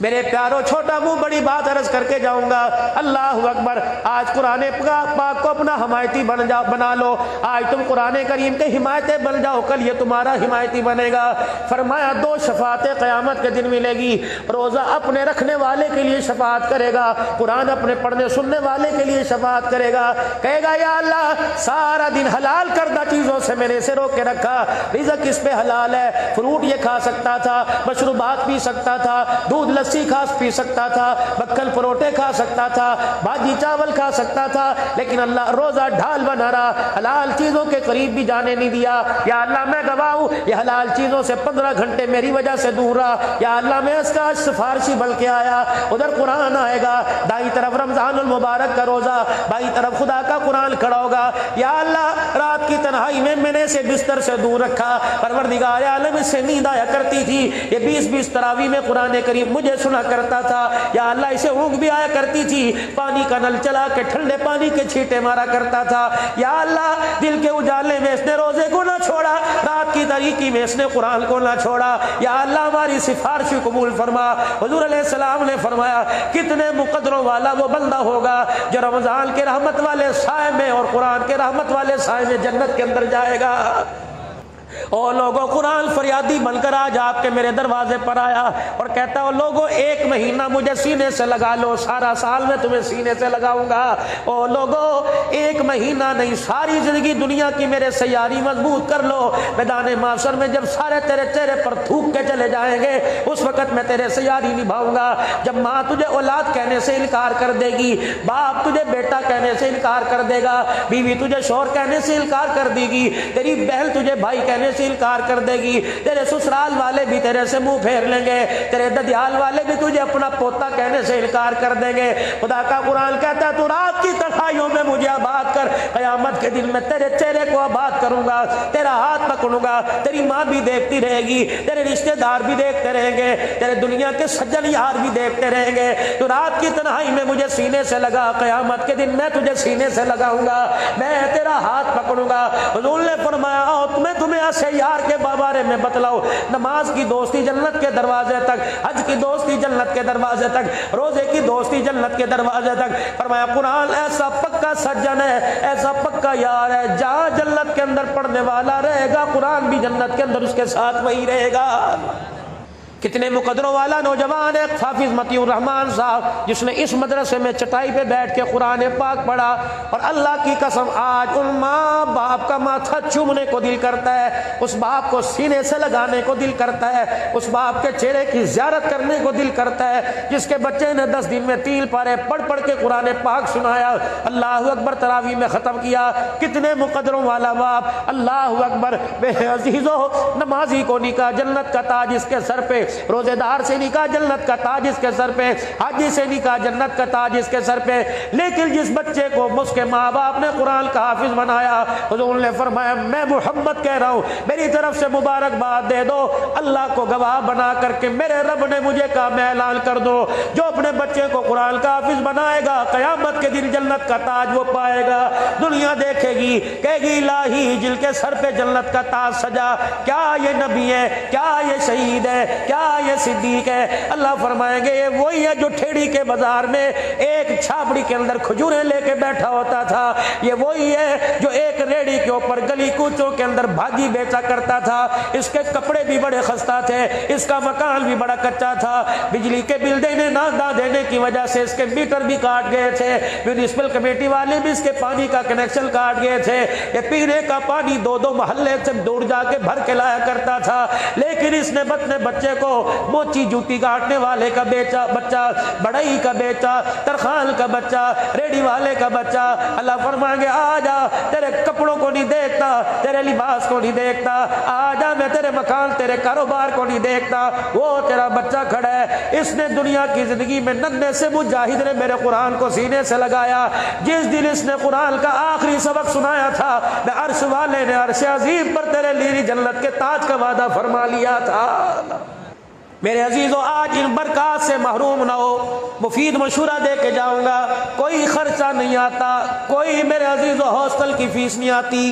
میرے پیاروں چھوٹا منہ بڑی بات عرض کر کے جاؤں گا، اللہ اکبر۔ آج قرآن پاک کو اپنا حمایتی بنا لو، آج تم قرآن کریم کے حمایتی بن جاؤ، کل یہ تمہارا حمایتی بنے گا۔ فرمایا دو شفاعتیں قیامت کے دن ملے گی، روزہ اپنے رکھنے والے کے لیے شفاعت کرے گا، قرآن اپنے پڑھنے سننے والے کے لیے شفاعت کرے گا، کہے گا یا اللہ سارا دن حلال کردہ چیزوں سے میں نے اسے روک کے رکھا، رزق اس پہ حلال ہے، فروٹ یہ کھا سکتا تھا، مشروبات پی سکتا تھا، دودھ لسی پی سکتا تھا، بکل پروٹے کھا سکتا تھا، بھاجی چاول کھا سکتا تھا، لیکن اللہ روزہ ڈھال بنا رہا، حلال چیزوں کے قریب بھی جانے نہیں دیا۔ یا اللہ میں گواہ ہوں یہ حلال چیزوں سے 15 گھنٹے میری وجہ سے دور رہا، یا اللہ میں اس کا سفارشی بن کے آیا۔ ادھر قرآن آئے گا، دائیں طرف رمضان المبارک کا روزہ، بائیں طرف خدا کا قرآن کھڑا ہوگا، یا اللہ رات کی تنہائی میں نے اسے بستر سے دور رکھا، پروردگار عالم اس سے نیند آیا کرتی تھی، یہ 20 تراویح میں قرآن کریم مجھے سنا کرتا تھا، یا اللہ اسے اونگ بھی آیا کرتی تھی، پانی کا نل چلا کے ٹھنڈے پانی کے چھینٹے مارا کرتا تھا، یا اللہ دل کے اجالے میں اس نے روزے کو نہ چھوڑا، رات کی تاریکی میں اس نے قرآن کو نہ چھوڑا، یا اللہ ہماری سفارش قبول فرما۔ حضور علیہ السلام نے فرمایا کتنے مقدروں والا وہ بندہ ہوگا جو رمضان کے رحمت والے سائے میں اور قرآن کے رحمت والے سائے میں جنت کے اندر جائے گا۔ اور لوگوں قرآن فریادی بن کر آج آپ کے میرے دروازے پر آیا اور کہتا ہے لوگوں 1 مہینہ مجھے سینے سے لگا لو، سارا سال میں تمہیں سینے سے لگاؤں گا۔ اور لوگوں 1 مہینہ نہیں ساری زندگی دنیا کی میرے سیاری مضبوط کر لو، میدان معاشر میں جب سارے تیرے چہرے پر تھوک کے چلے جائیں گے اس وقت میں تیرے سیاری نبھاؤں گا۔ جب ماں تجھے اولاد کہنے سے انکار کر دے گی، باپ تجھے بیٹا کہنے سے انکار کر دے گا، بیوی تجھے شوہر کہنے سے انکار کر دے گی، تیری بہن تجھے بھائی کہنے سے انکار کر دے گی، تیرے سسرال والے بھی تیرے سے منہ پھیر لیں گے، تیرے ددیال والے بھی تجھے اپنا پوتا کہنے سے انکار کر دیں گے۔ خدا کا قرآن کہتا ہے تو رات کی تنہائیوں میں مجھے آباد کر، قیامت کے دن میں تیرے چہرے کو آباد کروں گا، تیرا ہاتھ پکڑوں گا، تیری ماں بھی دیکھتی رہے گی، تیرے رشتہ دار بھی دیکھتے رہیں گے، تیرے دنیا کے سجن یار بھی دیکھتے رہیں گے۔ تو رات کی تنہائی میں مجھے سینے سے لگا، قیامت کے دن میں تجھے سینے سے لگاؤں گا، میں تیرا ہاتھ پکڑوں گا۔ حضور نے فرمایا تمہیں ایسے یار کے بارے میں بتلاؤ، نماز کی دوستی جنت کے دروازے تک، حج کی دوستی جنت کے دروازے تک، روزے کی دوستی جنت کے دروازے تک۔ فرمایا قرآن ایسا پکا سجن ہے، ایسا پکا یار ہے، جہاں جنت کے اندر پڑھنے والا رہے گا قرآن بھی جنت کے اندر اس کے ساتھ وہی رہے گا۔ کتنے مقدروں والا نوجوان ہے حافظ مطیع الرحمان صاحب، جس نے اس مدرسے میں چٹائی پہ بیٹھ کے قرآن پاک پڑھا، اور اللہ کی قسم آج ان ماں باپ کا ماتھا چومنے کو دل کرتا ہے، اس باپ کو سینے سے لگانے کو دل کرتا ہے، اس باپ کے چہرے کی زیارت کرنے کو دل کرتا ہے، جس کے بچے نے 10 دن میں 3 پارے پڑھ پڑھ کے قرآن پاک سنایا، اللہ اکبر تراویح میں ختم کیا۔ کتنے مقدروں والا باپ، اللہ اکبر۔ بے عزیزو نمازی کو نکاح جنت کا تاج اس کے سر پہ، روزے دار سے نکاح جنت کا تاج اس کے سر پہ، حاجی سے نکاح جنت کا تاج اس کے سر پہ، لیکن جس بچے کو اس کے ماں باپ نے قرآن کا حافظ بنایا، حضور نے فرمایا میں محمد کہہ رہا ہوں میری طرف سے مبارکباد دے دو، اللہ کو گواہ بنا کر کے میرے رب نے مجھے کہا میں اعلان کر دو جو اپنے بچے کو قرآن کا حافظ بنائے گا قیامت کے دن جنت کا تاج وہ پائے گا۔ دنیا دیکھے گی کہے گی الہی جن کے سر پہ جنت کا تاج سجا، کیا یہ نبی ہے، کیا یہ شہید ہے، کیا یہ صدیق ہے؟ اللہ فرمائیں گے یہ وہی ہے جو ٹھیڑی کے بازار میں ایک چھاپڑی کے اندر کھجوریں لے کے بیٹھا ہوتا تھا، یہ وہی ہے جو ایک ریڑھی کے اوپر گلی کوچوں کے اندر بھاجی بیچا کرتا تھا، اس کے کپڑے بھی بڑے خستہ تھے، اس کا مکان بھی بڑا کچا تھا، بجلی کے بل دینے نہ دینے کی وجہ سے اس کے میٹر بھی کاٹ گئے تھے، میونسپل کمیٹی والے بھی اس کے پانی کا کنیکشن کاٹ گئے تھے، یہ پینے کا پانی 2 محلے سے دور جا کے بھر کے لایا کرتا تھا، لیکن اس نے اپنے بچے کو موچی جوتی کاٹنے والے کا بچہ، بڑائی کا بچہ، ترخان کا بچہ، ریڑی والے کا بچہ، اللہ فرمائیں گے آ جا، تیرے کپڑوں کو نہیں دیکھتا، تیرے لباس کو نہیں دیکھتا، آ جا میں تیرے مکان تیرے کاروبار کو نہیں دیکھتا، وہ تیرا بچہ کھڑا ہے، اس نے دنیا کی زندگی میں ننھے سے مجاہد نے میرے قرآن کو سینے سے لگایا، جس دن اس نے قرآن کا آخری سبق سنایا تھا میں عرش والے نے عرش عظیم پر تیرے لیے جنت کے تاج کا وعدہ فرما لیا تھا۔ میرے عزیزو آج ان برکات سے محروم نہ ہو، مفید مشورہ دے کے جاؤں گا، کوئی خرچہ نہیں آتا، کوئی میرے عزیزو ہاسٹل کی فیس نہیں آتی،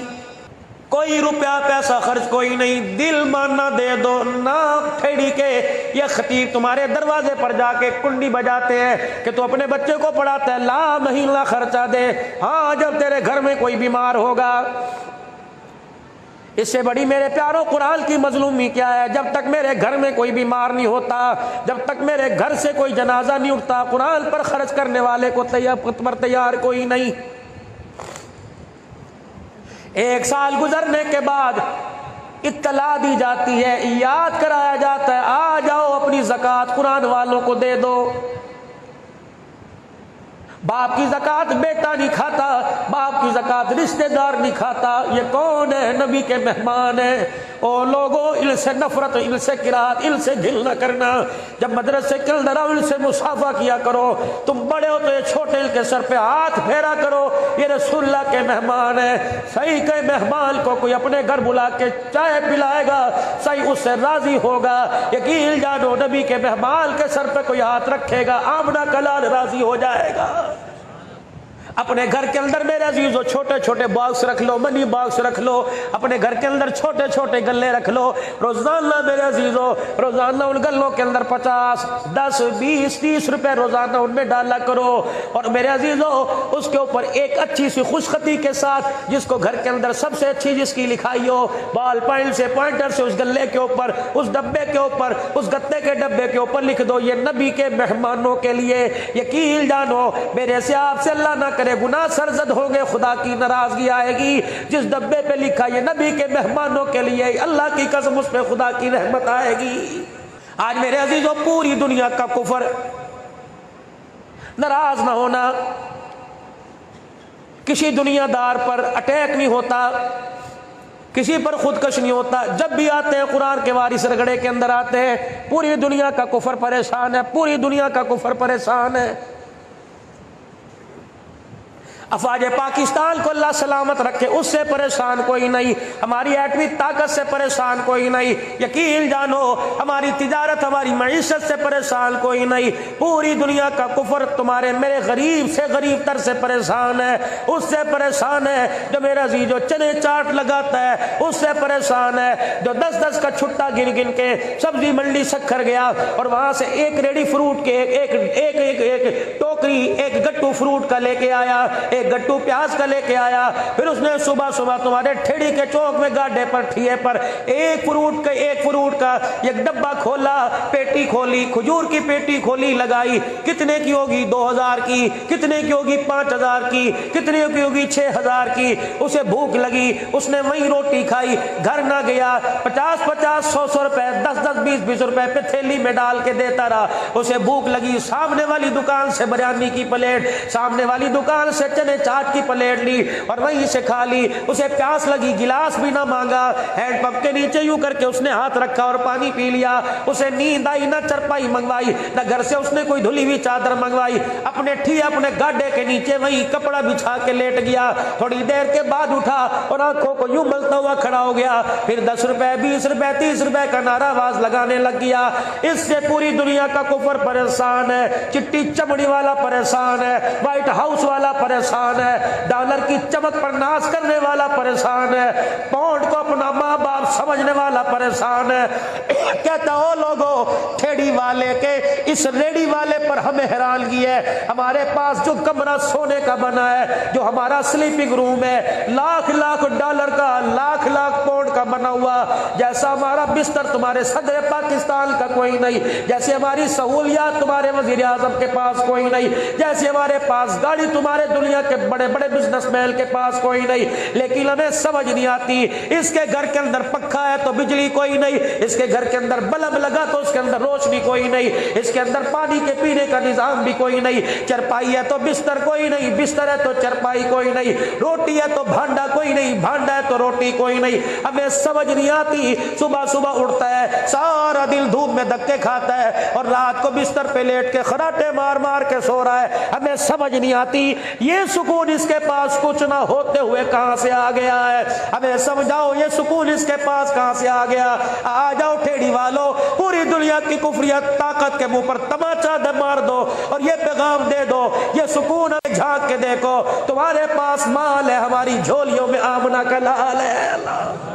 کوئی روپیہ پیسہ خرچ کوئی نہیں، دل ماننا دے دو، ناک پھیڑی کے یہ خطیب تمہارے دروازے پر جا کے کنڈی بجاتے ہیں کہ تو اپنے بچے کو پڑھاتا ہے، لا مہینہ خرچہ دے، ہاں جب تیرے گھر میں کوئی بیمار ہوگا۔ اس سے بڑی میرے پیاروں قرآن کی مظلومی کیا ہے؟ جب تک میرے گھر میں کوئی بیمار نہیں ہوتا، جب تک میرے گھر سے کوئی جنازہ نہیں اٹھتا، قرآن پر خرچ کرنے والے کو تیار کوئی نہیں۔ ایک سال گزرنے کے بعد اطلاع دی جاتی ہے، یاد کرایا جاتا ہے، آ جاؤ اپنی زکوٰۃ قرآن والوں کو دے دو۔ باپ کی زکوٰۃ بیٹا نہیں کھاتا، باپ کی زکوٰۃ رشتہ دار نہیں کھاتا۔ یہ کون ہے؟ نبی کے مہمان ہیں۔ او لوگوں، ان سے نفرت، ان سے کراہت، ان سے گھل نہ کرنا۔ جب مدرسے کے اندر آؤ ان سے مصافحہ کیا کرو، تم بڑے ہو تو یہ چھوٹے کے سر پہ ہاتھ پھیرا کرو، یہ رسول اللہ کے مہمان ہیں۔ صحیح کہ مہمان کو کوئی اپنے گھر بلا کے چائے پلائے گا، صحیح اس سے راضی ہوگا۔ یقین جانو نبی کے مہمان کے سر پہ کوئی ہاتھ رکھے گا، آمنہ کا لال راضی ہو جائے گا۔ اپنے گھر کے اندر میرے عزیزو چھوٹے چھوٹے باکس رکھ لو، منی باکس رکھ لو، اپنے گھر کے اندر چھوٹے چھوٹے گلے رکھ لو۔ روزانہ میرے عزیزو، روزانہ ان گلوں کے اندر 50، 10، 20، 30 روپے روزانہ ان میں ڈالا کرو۔ اور میرے عزیزو اس کے اوپر ایک اچھی سی خوشخطی کے ساتھ، جس کو گھر کے اندر سب سے اچھی جس کی لکھائی ہو، بال پوائنٹ سے پوائنٹر سے اس گلے کے اوپر، اس ڈبے کے اوپر، اس گتے کے ڈبے کے اوپر لکھ دو، یہ نبی کے مہمانوں کے لیے۔ یقین جانو میرے سے آپ سے اللہ نہ کرے گناہ سرزد ہوں گے، خدا کی ناراضگی آئے گی۔ جس ڈبے پہ لکھا یہ نبی کے مہمانوں کے لیے، اللہ کی قسم اس پہ خدا کی رحمت آئے گی۔ آج میرے عزیزوں پوری دنیا کا کفر، ناراض نہ ہونا، کسی دنیا دار پر اٹیک نہیں ہوتا، کسی پر خودکش نہیں ہوتا۔ جب بھی آتے ہیں قرآن کے وارث رگڑے کے اندر آتے ہیں، پوری دنیا کا کفر پریشان ہے، پوری دنیا کا کفر پریشان ہے۔ افواج پاکستان کو اللہ سلامت رکھے، اس سے پریشان کوئی نہیں، ہماری ایٹمی طاقت سے پریشان کوئی نہیں۔ یقین جانو ہماری تجارت، ہماری معیشت سے پریشان کوئی نہیں۔ پوری دنیا کا کفر تمہارے میرے غریب سے غریب تر سے پریشان ہے، اس سے پریشان ہے جو میرا عزیز جو چنے چاٹ لگاتا ہے، اس سے پریشان ہے جو 10 کا چھٹا گن گن کے سبزی منڈی سکھر گیا اور وہاں سے ایک ریڈی فروٹ کے ایک ٹوکری، ایک گٹو فروٹ کا لے کے آیا، ایک گٹو پیاز کا لے کے آیا، پھر اس نے صبح صبح تمہارے ٹھیڑی کے چوک میں گاڈے پر ٹھیے پر ایک فروٹ کا ایک ڈبہ کھولا، پیٹی کھولی، کھجور کی پیٹی کھولی، لگائی، کتنے کی ہوگی؟ 2000 کی، کتنے کی ہوگی؟ 5000 کی، کتنے کی ہوگی؟ 6000 کی۔ اسے بھوک لگی، اس نے وہیں روٹی کھائی، گھر نہ گیا، 50 100 روپے، 10 20 روپے پہ تھیلی میں ڈال کے دیتا رہا۔ اسے بھوک لگی، سامنے والی دکان سے بریانی کی پلیٹ، سامنے والی دکان سے چنے چاٹ کی پلیٹ لی اور وہیں سے کھا لی۔ اسے پیاس لگی، گلاس بھی نہ مانگا، ہینڈ پمپ کے نیچے یوں کر کے اس نے ہاتھ رکھا اور پانی پی لیا۔ اسے نیند آئی، نہ چرپائی منگوائی، نہ گھر سے اس نے کوئی دھلی ہوئی چادر منگوائی، اپنے گاڈے کے نیچے وہیں کپڑا بچھا کے لیٹ گیا۔ تھوڑی دیر کے بعد اٹھا اور آنکھوں کو یوں ملتا ہوا کھڑا ہو گیا، پھر 10 روپے 20 روپے 30 روپے کا نعرہ باز لگانے لگ گیا۔ اس سے پوری دنیا کا کفر پریشان ہے، چٹی چمڑی والا پریشان ہے، وائٹ ہاؤس والا پریشان ہے، ڈالر کی چمک پر ناز کرنے والا پریشان ہے، پاؤنڈ کو اپنا ماں باپ سمجھنے والا پریشان ہے۔ کہتا ہو لوگوں ٹھیڑی والے کے اس ریڑی والے پر ہمیں حیرانگی ہے، ہمارے پاس جو کمرہ سونے کا بنا ہے، جو ہمارا سلیپنگ روم ہے، لاکھ ڈالر کا، لاکھ پاؤنڈ کا بنا ہوا، جیسا ہمارا بستر تمہارے صدر پاکستان کا کوئی نہیں، جیسے ہماری سہولیات تمہارے وزیر اعظم کے پاس کوئی نہیں، جیسے ہمارے پاس گاڑی تمہارے دنیا کے بڑے بزنس مین کے پاس کوئی نہیں۔ لیکن ہمیں سمجھ نہیں آتی، اس کے گھر کے اندر پنکھا ہے تو بجلی کوئی نہیں، اس کے گھر کے اندر بلب لگا تو اس کے اندر روشنی کوئی نہیں، اس کے اندر پانی کے پینے کا نظام بھی کوئی نہیں، چرپائی ہے تو بستر کوئی نہیں، بستر ہے تو چرپائی کوئی نہیں، روٹی ہے تو بھانڈا کوئی نہیں، بھانڈا ہے تو روٹی کوئی نہیں۔ ہمیں سمجھ نہیں آتی، صبح اٹھتا ہے، سارا دن دھوپ میں دھکے کھاتا ہے اور رات کو بستر پہ لیٹ کے خراٹے مار مار کے سو رہا ہے. ہمیں سمجھ نہیں آتی یہ سکون اس کے پاس کچھ نہ ہوتے ہوئے کہاں سے آ گیا ہے. ہمیں سمجھاؤ یہ سکون اس کے پاس کہاں سے آ گیا. آ جاؤ ٹھیڑی والو, پوری دنیا کی کفریت طاقت کے منہ پر تماچا مار دو اور یہ پیغام دے دو, یہ سکون ہے, جھانک کے دیکھو تمہارے پاس مال ہے, ہماری جھولیوں میں آمنہ کا لال ہے. اللہ